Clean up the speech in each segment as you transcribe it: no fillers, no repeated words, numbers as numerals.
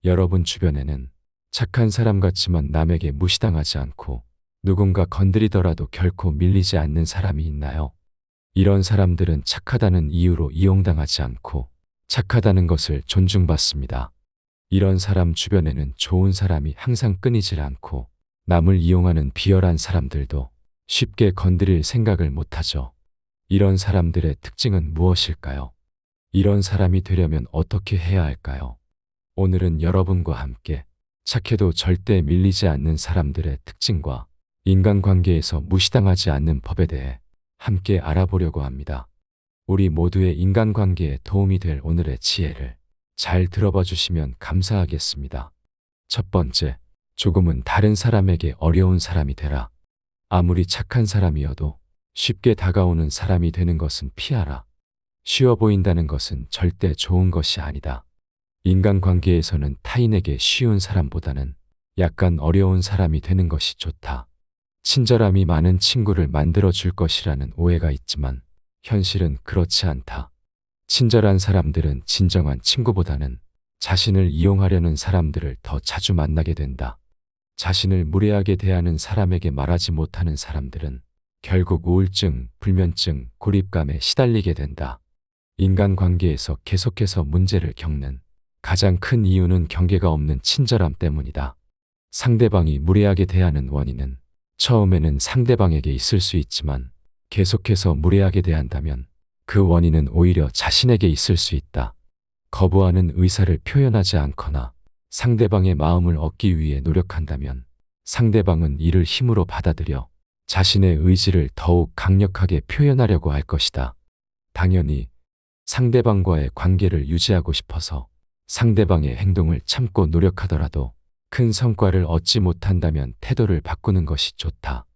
여러분 주변에는 착한 사람 같지만 남에게 무시당하지 않고 누군가 건드리더라도 결코 밀리지 않는 사람이 있나요? 이런 사람들은 착하다는 이유로 이용당하지 않고 착하다는 것을 존중받습니다. 이런 사람 주변에는 좋은 사람이 항상 끊이질 않고 남을 이용하는 비열한 사람들도 쉽게 건드릴 생각을 못하죠. 이런 사람들의 특징은 무엇일까요? 이런 사람이 되려면 어떻게 해야 할까요? 오늘은 여러분과 함께 착해도 절대 밀리지 않는 사람들의 특징과 인간관계에서 무시당하지 않는 법에 대해 함께 알아보려고 합니다. 우리 모두의 인간관계에 도움이 될 오늘의 지혜를 잘 들어봐 주시면 감사하겠습니다. 첫 번째, 조금은 다른 사람에게 어려운 사람이 되라. 아무리 착한 사람이어도 쉽게 다가오는 사람이 되는 것은 피하라. 쉬워 보인다는 것은 절대 좋은 것이 아니다. 인간관계에서는 타인에게 쉬운 사람보다는 약간 어려운 사람이 되는 것이 좋다. 친절함이 많은 친구를 만들어 줄 것이라는 오해가 있지만 현실은 그렇지 않다. 친절한 사람들은 진정한 친구보다는 자신을 이용하려는 사람들을 더 자주 만나게 된다. 자신을 무례하게 대하는 사람에게 말하지 못하는 사람들은 결국 우울증, 불면증, 고립감에 시달리게 된다. 인간관계에서 계속해서 문제를 겪는 가장 큰 이유는 경계가 없는 친절함 때문이다. 상대방이 무례하게 대하는 원인은 처음에는 상대방에게 있을 수 있지만 계속해서 무례하게 대한다면 그 원인은 오히려 자신에게 있을 수 있다. 거부하는 의사를 표현하지 않거나 상대방의 마음을 얻기 위해 노력한다면 상대방은 이를 힘으로 받아들여 자신의 의지를 더욱 강력하게 표현하려고 할 것이다. 당연히 상대방과의 관계를 유지하고 싶어서 상대방의 행동을 참고 노력하더라도 큰 성과를 얻지 못한다면 태도를 바꾸는 것이 좋다.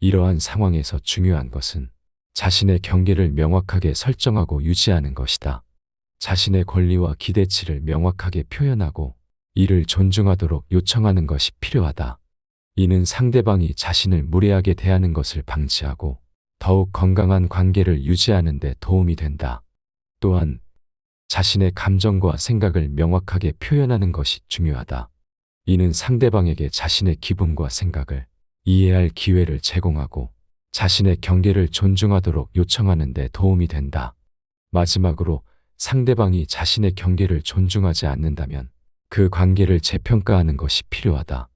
이러한 상황에서 중요한 것은 자신의 경계를 명확하게 설정하고 유지하는 것이다. 자신의 권리와 기대치를 명확하게 표현하고 이를 존중하도록 요청하는 것이 필요하다. 이는 상대방이 자신을 무례하게 대하는 것을 방지하고 더욱 건강한 관계를 유지하는 데 도움이 된다. 또한 자신의 감정과 생각을 명확하게 표현하는 것이 중요하다. 이는 상대방에게 자신의 기분과 생각을 이해할 기회를 제공하고 자신의 경계를 존중하도록 요청하는 데 도움이 된다. 마지막으로 상대방이 자신의 경계를 존중하지 않는다면 그 관계를 재평가하는 것이 필요하다.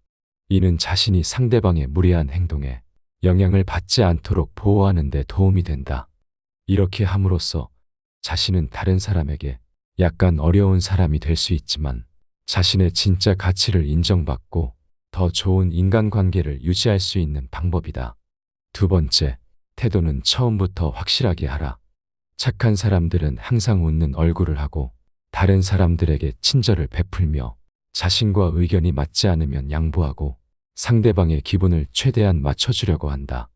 이는 자신이 상대방의 무례한 행동에 영향을 받지 않도록 보호하는 데 도움이 된다. 이렇게 함으로써 자신은 다른 사람에게 약간 어려운 사람이 될 수 있지만 자신의 진짜 가치를 인정받고 더 좋은 인간관계를 유지할 수 있는 방법이다. 두 번째, 태도는 처음부터 확실하게 하라. 착한 사람들은 항상 웃는 얼굴을 하고 다른 사람들에게 친절을 베풀며 자신과 의견이 맞지 않으면 양보하고 상대방의 기분을 최대한 맞춰주려고 한다.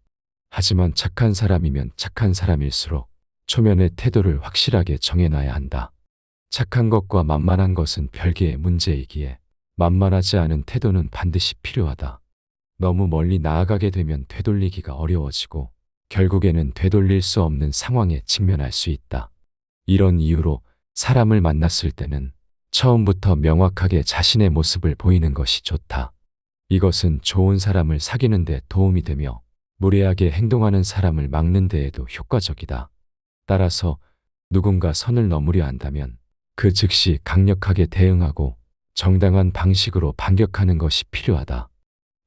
하지만 착한 사람이면 착한 사람일수록 초면의 태도를 확실하게 정해놔야 한다. 착한 것과 만만한 것은 별개의 문제이기에 만만하지 않은 태도는 반드시 필요하다. 너무 멀리 나아가게 되면 되돌리기가 어려워지고 결국에는 되돌릴 수 없는 상황에 직면할 수 있다. 이런 이유로 사람을 만났을 때는 처음부터 명확하게 자신의 모습을 보이는 것이 좋다. 이것은 좋은 사람을 사귀는 데 도움이 되며 무례하게 행동하는 사람을 막는 데에도 효과적이다. 따라서 누군가 선을 넘으려 한다면 그 즉시 강력하게 대응하고 정당한 방식으로 반격하는 것이 필요하다.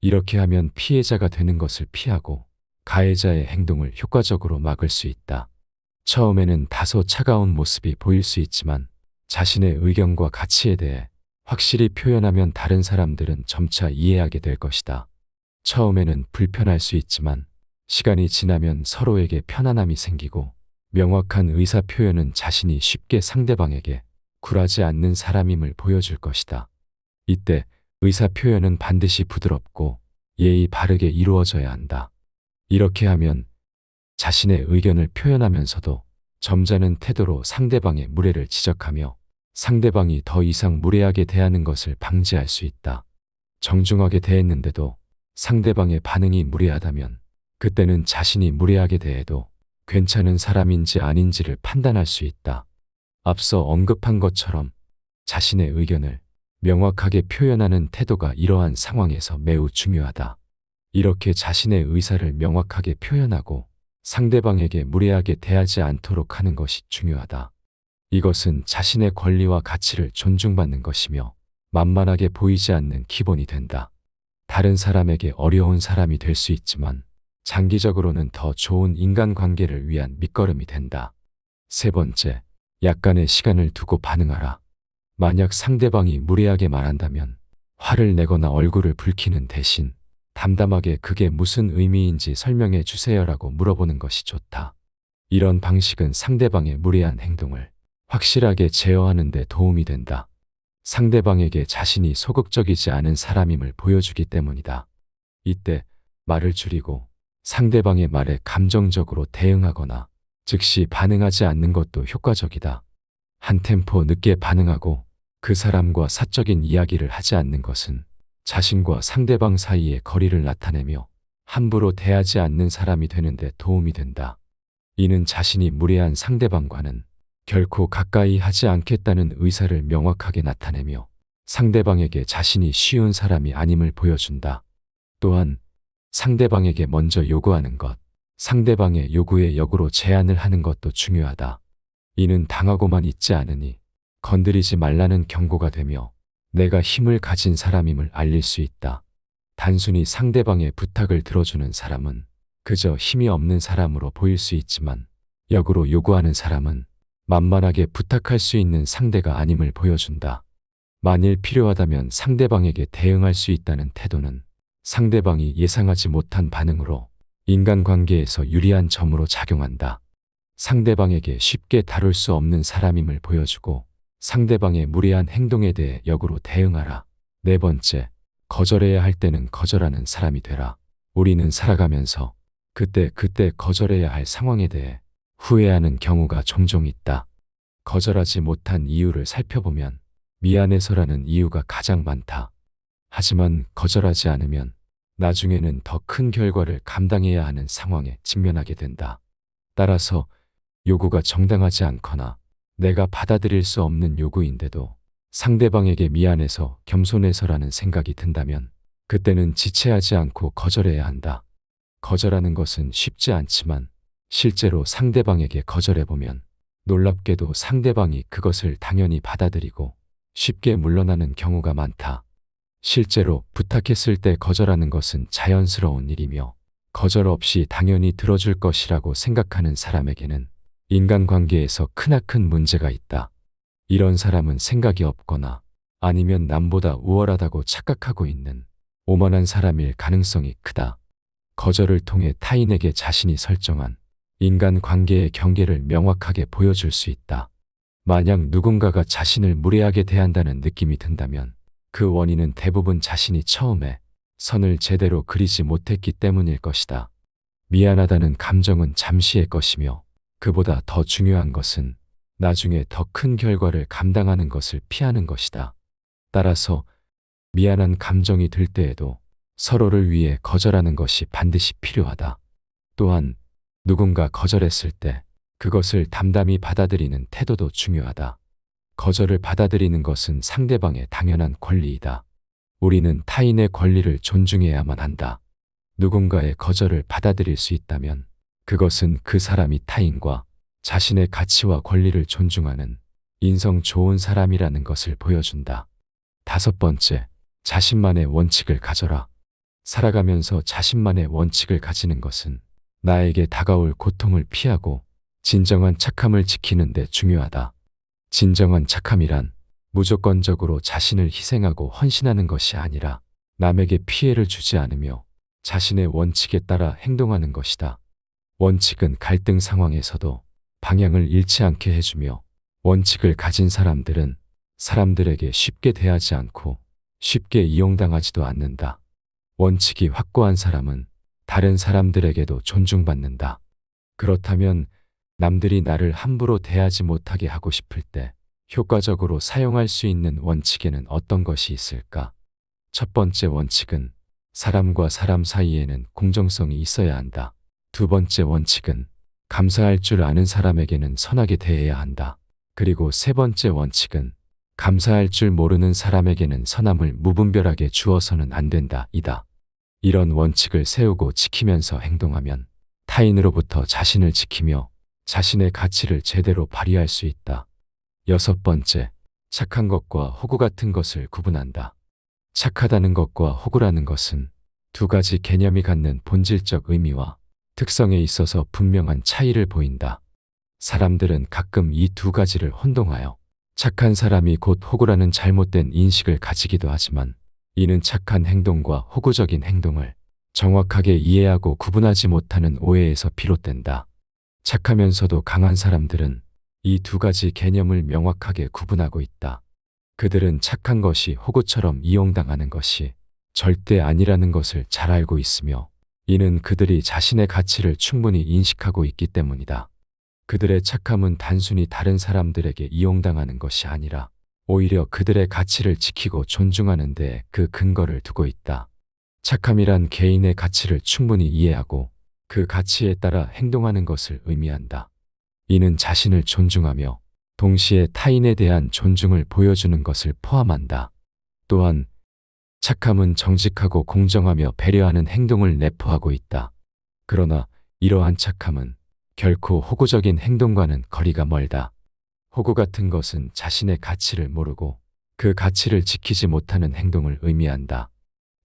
이렇게 하면 피해자가 되는 것을 피하고 가해자의 행동을 효과적으로 막을 수 있다. 처음에는 다소 차가운 모습이 보일 수 있지만 자신의 의견과 가치에 대해 확실히 표현하면 다른 사람들은 점차 이해하게 될 것이다. 처음에는 불편할 수 있지만 시간이 지나면 서로에게 편안함이 생기고 명확한 의사 표현은 자신이 쉽게 상대방에게 굴하지 않는 사람임을 보여줄 것이다. 이때 의사 표현은 반드시 부드럽고 예의 바르게 이루어져야 한다. 이렇게 하면 자신의 의견을 표현하면서도 점잖은 태도로 상대방의 무례를 지적하며 상대방이 더 이상 무례하게 대하는 것을 방지할 수 있다. 정중하게 대했는데도 상대방의 반응이 무례하다면 그때는 자신이 무례하게 대해도 괜찮은 사람인지 아닌지를 판단할 수 있다. 앞서 언급한 것처럼 자신의 의견을 명확하게 표현하는 태도가 이러한 상황에서 매우 중요하다. 이렇게 자신의 의사를 명확하게 표현하고 상대방에게 무례하게 대하지 않도록 하는 것이 중요하다. 이것은 자신의 권리와 가치를 존중받는 것이며 만만하게 보이지 않는 기본이 된다. 다른 사람에게 어려운 사람이 될 수 있지만 장기적으로는 더 좋은 인간관계를 위한 밑거름이 된다. 세 번째, 약간의 시간을 두고 반응하라. 만약 상대방이 무례하게 말한다면 화를 내거나 얼굴을 붉히는 대신 담담하게 그게 무슨 의미인지 설명해 주세요라고 물어보는 것이 좋다. 이런 방식은 상대방의 무례한 행동을 확실하게 제어하는 데 도움이 된다. 상대방에게 자신이 소극적이지 않은 사람임을 보여주기 때문이다. 이때 말을 줄이고 상대방의 말에 감정적으로 대응하거나 즉시 반응하지 않는 것도 효과적이다. 한 템포 늦게 반응하고 그 사람과 사적인 이야기를 하지 않는 것은 자신과 상대방 사이의 거리를 나타내며 함부로 대하지 않는 사람이 되는 데 도움이 된다. 이는 자신이 무례한 상대방과는 결코 가까이 하지 않겠다는 의사를 명확하게 나타내며 상대방에게 자신이 쉬운 사람이 아님을 보여준다. 또한 상대방에게 먼저 요구하는 것, 상대방의 요구에 역으로 제안을 하는 것도 중요하다. 이는 당하고만 있지 않으니 건드리지 말라는 경고가 되며 내가 힘을 가진 사람임을 알릴 수 있다. 단순히 상대방의 부탁을 들어주는 사람은 그저 힘이 없는 사람으로 보일 수 있지만 역으로 요구하는 사람은 만만하게 부탁할 수 있는 상대가 아님을 보여준다. 만일 필요하다면 상대방에게 대응할 수 있다는 태도는 상대방이 예상하지 못한 반응으로 인간관계에서 유리한 점으로 작용한다. 상대방에게 쉽게 다룰 수 없는 사람임을 보여주고 상대방의 무례한 행동에 대해 역으로 대응하라. 네 번째, 거절해야 할 때는 거절하는 사람이 되라. 우리는 살아가면서 그때 거절해야 할 상황에 대해 후회하는 경우가 종종 있다. 거절하지 못한 이유를 살펴보면 미안해서라는 이유가 가장 많다. 하지만 거절하지 않으면 나중에는 더 큰 결과를 감당해야 하는 상황에 직면하게 된다. 따라서 요구가 정당하지 않거나 내가 받아들일 수 없는 요구인데도 상대방에게 미안해서 겸손해서라는 생각이 든다면 그때는 지체하지 않고 거절해야 한다. 거절하는 것은 쉽지 않지만 실제로 상대방에게 거절해보면 놀랍게도 상대방이 그것을 당연히 받아들이고 쉽게 물러나는 경우가 많다. 실제로 부탁했을 때 거절하는 것은 자연스러운 일이며 거절 없이 당연히 들어줄 것이라고 생각하는 사람에게는 인간관계에서 크나큰 문제가 있다. 이런 사람은 생각이 없거나 아니면 남보다 우월하다고 착각하고 있는 오만한 사람일 가능성이 크다. 거절을 통해 타인에게 자신이 설정한 인간관계의 경계를 명확하게 보여줄 수 있다. 만약 누군가가 자신을 무례하게 대한다는 느낌이 든다면 그 원인은 대부분 자신이 처음에 선을 제대로 그리지 못했기 때문일 것이다. 미안하다는 감정은 잠시의 것이며 그보다 더 중요한 것은 나중에 더 큰 결과를 감당하는 것을 피하는 것이다. 따라서 미안한 감정이 들 때에도 서로를 위해 거절하는 것이 반드시 필요하다. 또한 누군가 거절했을 때 그것을 담담히 받아들이는 태도도 중요하다. 거절을 받아들이는 것은 상대방의 당연한 권리이다. 우리는 타인의 권리를 존중해야만 한다. 누군가의 거절을 받아들일 수 있다면 그것은 그 사람이 타인과 자신의 가치와 권리를 존중하는 인성 좋은 사람이라는 것을 보여준다. 다섯 번째, 자신만의 원칙을 가져라. 살아가면서 자신만의 원칙을 가지는 것은 나에게 다가올 고통을 피하고 진정한 착함을 지키는 데 중요하다. 진정한 착함이란 무조건적으로 자신을 희생하고 헌신하는 것이 아니라 남에게 피해를 주지 않으며 자신의 원칙에 따라 행동하는 것이다. 원칙은 갈등 상황에서도 방향을 잃지 않게 해주며 원칙을 가진 사람들은 사람들에게 쉽게 대하지 않고 쉽게 이용당하지도 않는다. 원칙이 확고한 사람은 다른 사람들에게도 존중받는다. 그렇다면 남들이 나를 함부로 대하지 못하게 하고 싶을 때 효과적으로 사용할 수 있는 원칙에는 어떤 것이 있을까? 첫 번째 원칙은 사람과 사람 사이에는 공정성이 있어야 한다. 두 번째 원칙은 감사할 줄 아는 사람에게는 선하게 대해야 한다. 그리고 세 번째 원칙은 감사할 줄 모르는 사람에게는 선함을 무분별하게 주어서는 안 된다. 이다. 이런 원칙을 세우고 지키면서 행동하면 타인으로부터 자신을 지키며 자신의 가치를 제대로 발휘할 수 있다. 여섯 번째, 착한 것과 호구 같은 것을 구분한다. 착하다는 것과 호구라는 것은 두 가지 개념이 갖는 본질적 의미와 특성에 있어서 분명한 차이를 보인다. 사람들은 가끔 이 두 가지를 혼동하여 착한 사람이 곧 호구라는 잘못된 인식을 가지기도 하지만 이는 착한 행동과 호구적인 행동을 정확하게 이해하고 구분하지 못하는 오해에서 비롯된다. 착하면서도 강한 사람들은 이 두 가지 개념을 명확하게 구분하고 있다. 그들은 착한 것이 호구처럼 이용당하는 것이 절대 아니라는 것을 잘 알고 있으며 이는 그들이 자신의 가치를 충분히 인식하고 있기 때문이다. 그들의 착함은 단순히 다른 사람들에게 이용당하는 것이 아니라 오히려 그들의 가치를 지키고 존중하는 데 그 근거를 두고 있다. 착함이란 개인의 가치를 충분히 이해하고 그 가치에 따라 행동하는 것을 의미한다. 이는 자신을 존중하며 동시에 타인에 대한 존중을 보여주는 것을 포함한다. 또한 착함은 정직하고 공정하며 배려하는 행동을 내포하고 있다. 그러나 이러한 착함은 결코 호구적인 행동과는 거리가 멀다. 호구 같은 것은 자신의 가치를 모르고 그 가치를 지키지 못하는 행동을 의미한다.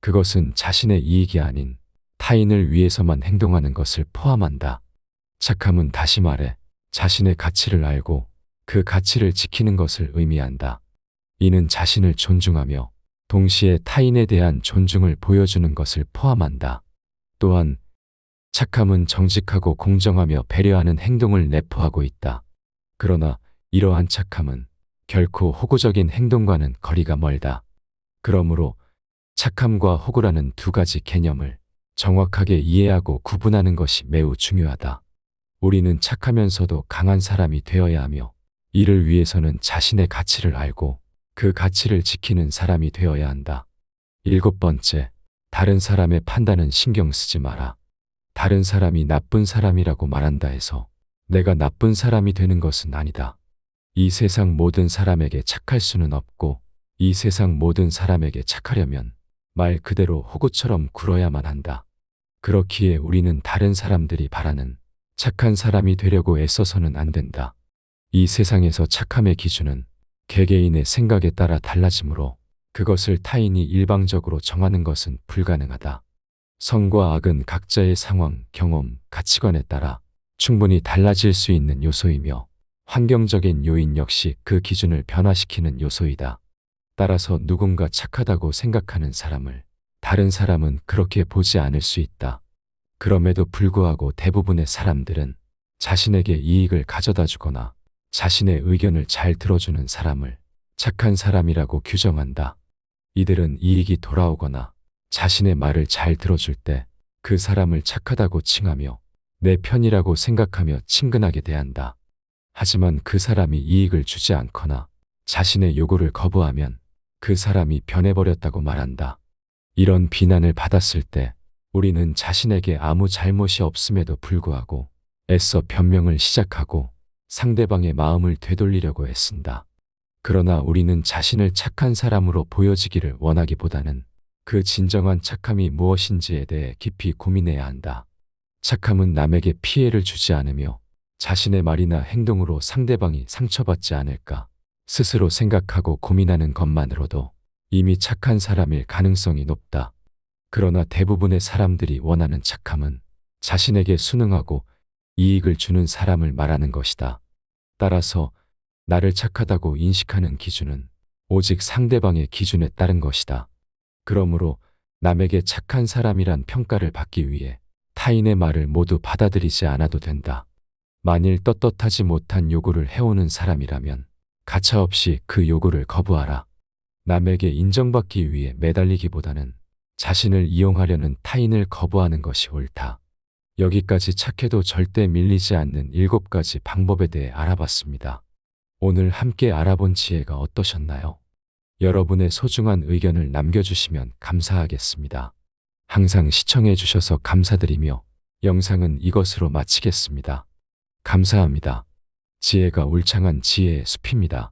그것은 자신의 이익이 아닌 타인을 위해서만 행동하는 것을 포함한다. 착함은 다시 말해 자신의 가치를 알고 그 가치를 지키는 것을 의미한다. 이는 자신을 존중하며 동시에 타인에 대한 존중을 보여주는 것을 포함한다. 또한 착함은 정직하고 공정하며 배려하는 행동을 내포하고 있다. 그러나 이러한 착함은 결코 호구적인 행동과는 거리가 멀다. 그러므로 착함과 호구라는 두 가지 개념을 정확하게 이해하고 구분하는 것이 매우 중요하다. 우리는 착하면서도 강한 사람이 되어야 하며 이를 위해서는 자신의 가치를 알고 그 가치를 지키는 사람이 되어야 한다. 일곱 번째, 다른 사람의 판단은 신경 쓰지 마라. 다른 사람이 나쁜 사람이라고 말한다 해서 내가 나쁜 사람이 되는 것은 아니다. 이 세상 모든 사람에게 착할 수는 없고 이 세상 모든 사람에게 착하려면 말 그대로 호구처럼 굴어야만 한다. 그렇기에 우리는 다른 사람들이 바라는 착한 사람이 되려고 애써서는 안 된다. 이 세상에서 착함의 기준은 개개인의 생각에 따라 달라지므로 그것을 타인이 일방적으로 정하는 것은 불가능하다. 선과 악은 각자의 상황, 경험, 가치관에 따라 충분히 달라질 수 있는 요소이며 환경적인 요인 역시 그 기준을 변화시키는 요소이다. 따라서 누군가 착하다고 생각하는 사람을 다른 사람은 그렇게 보지 않을 수 있다. 그럼에도 불구하고 대부분의 사람들은 자신에게 이익을 가져다 주거나 자신의 의견을 잘 들어주는 사람을 착한 사람이라고 규정한다. 이들은 이익이 돌아오거나 자신의 말을 잘 들어줄 때 그 사람을 착하다고 칭하며 내 편이라고 생각하며 친근하게 대한다. 하지만 그 사람이 이익을 주지 않거나 자신의 요구를 거부하면 그 사람이 변해버렸다고 말한다. 이런 비난을 받았을 때 우리는 자신에게 아무 잘못이 없음에도 불구하고 애써 변명을 시작하고 상대방의 마음을 되돌리려고 애쓴다. 그러나 우리는 자신을 착한 사람으로 보여지기를 원하기보다는 그 진정한 착함이 무엇인지에 대해 깊이 고민해야 한다. 착함은 남에게 피해를 주지 않으며 자신의 말이나 행동으로 상대방이 상처받지 않을까 스스로 생각하고 고민하는 것만으로도 이미 착한 사람일 가능성이 높다. 그러나 대부분의 사람들이 원하는 착함은 자신에게 순응하고 이익을 주는 사람을 말하는 것이다. 따라서 나를 착하다고 인식하는 기준은 오직 상대방의 기준에 따른 것이다. 그러므로 남에게 착한 사람이란 평가를 받기 위해 타인의 말을 모두 받아들이지 않아도 된다. 만일 떳떳하지 못한 요구를 해오는 사람이라면 가차없이 그 요구를 거부하라. 남에게 인정받기 위해 매달리기보다는 자신을 이용하려는 타인을 거부하는 것이 옳다. 여기까지 착해도 절대 밀리지 않는 7가지 방법에 대해 알아봤습니다. 오늘 함께 알아본 지혜가 어떠셨나요? 여러분의 소중한 의견을 남겨주시면 감사하겠습니다. 항상 시청해 주셔서 감사드리며 영상은 이것으로 마치겠습니다. 감사합니다. 지혜가 울창한 지혜의 숲입니다.